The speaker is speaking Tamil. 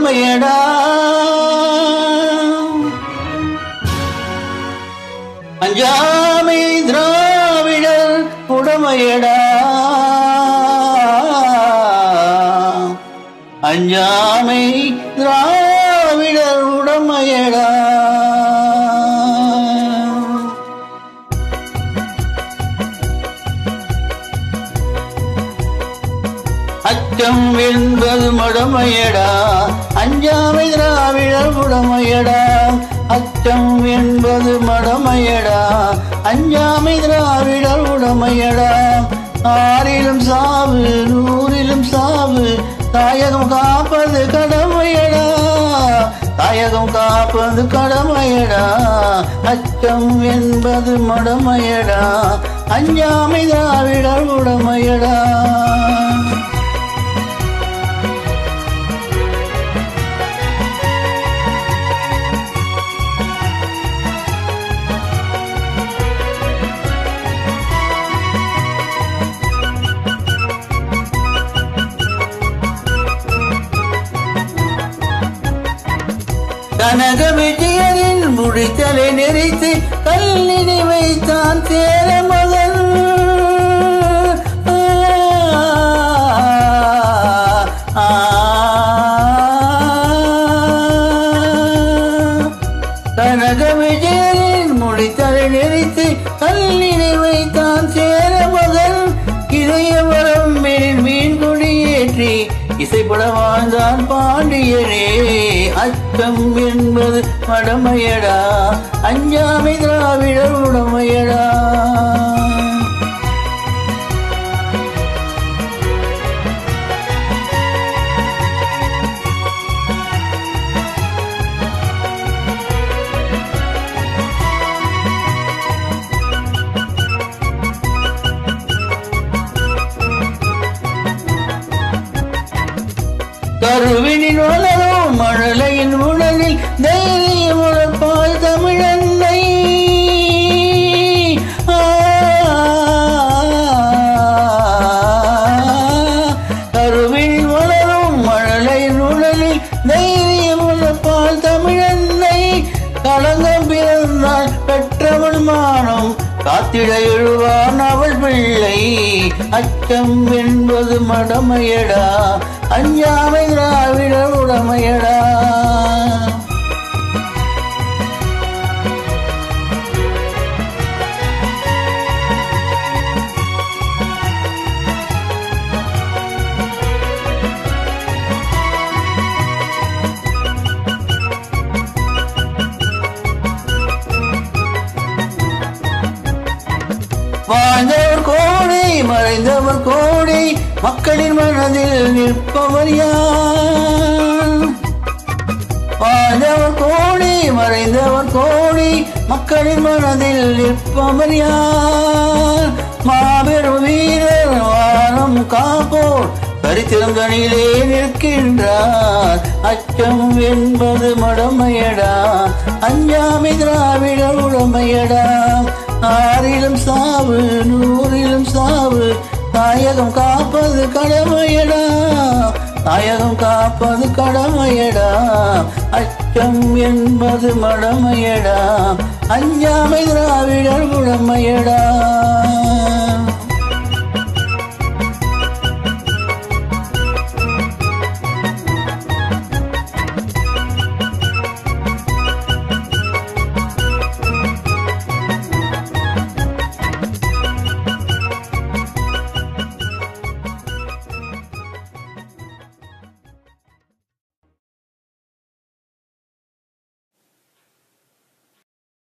உடமையடா. அஞ்சாமை திராவிடர் உடமையடா. அஞ்சாமை திராவிடர் உடமையடா. அச்சம் என்பது மடமையடா. அஞ்சாமை திராவிடர் உடமையடா. அச்சம் என்பது மடமையடா. அஞ்சாமை திராவிடர் உடமையடா. ஆறிலும் சாவு நூறிலும் சாவு தாயகம் காப்பது கடமையடா. தாயகம் காப்பது கடமையடா. அச்சம் என்பது மடமையடா. அஞ்சாமை திராவிடர் உடமையடா. கனக விஜயனின் முடித்தலை நெறித்து கல்லினை வைத்தான் சேர மகன். கனக விஜயனின் முடித்தலை நெறித்து கல்லினை வைத்தான் சேர மகன். இதயவரம் மீன் கொடியேற்றி இசைப்பட வாழ்ந்தான் பாண்டியனே. அச்சம் என்பது மடமையடா. அஞ்சாமை திராவிடர் உடமையடா. கருவினின் வளரும் மழலையின் உடலில் தைரியம் உழைப்பால் தமிழன்னை. கருவினின் வளரும் மழலையின் உடலில் தைரியம் உழைப்பால் தமிழன்னை. களங்கம் பிறந்தால் பெற்றவள் மானம் காத்திட எழுவான் அவள் பிள்ளை. அச்சம் என்பது மடமையடா. அஞ்சாமை திராவிடர் உடமையடா. வாழ்ந்தவர் கோடி மறைந்தவர் கோடி மக்களின் மனதில் நிற்பவர் யார்? வாழ்ந்தவர் கோடி மறைந்தவர் கோடி மக்களின் மனதில் நிற்பவர் யார்? மாபெரும் வீரர் வானம் காப்போர் சரித்திரம் தனியிலே நிற்கின்றார். அச்சம் என்பது மடமையடா. அஞ்சாமை திராவிடர் உடமையடா. ஆறிலும் சாவு நூறிலும் சாவு தாயகம் காப்பது கடமையடா. தாயகம் காப்பது கடமையடா. அச்சம் என்பது மடமையடா. அஞ்சாமை திராவிடர் உடமையடா.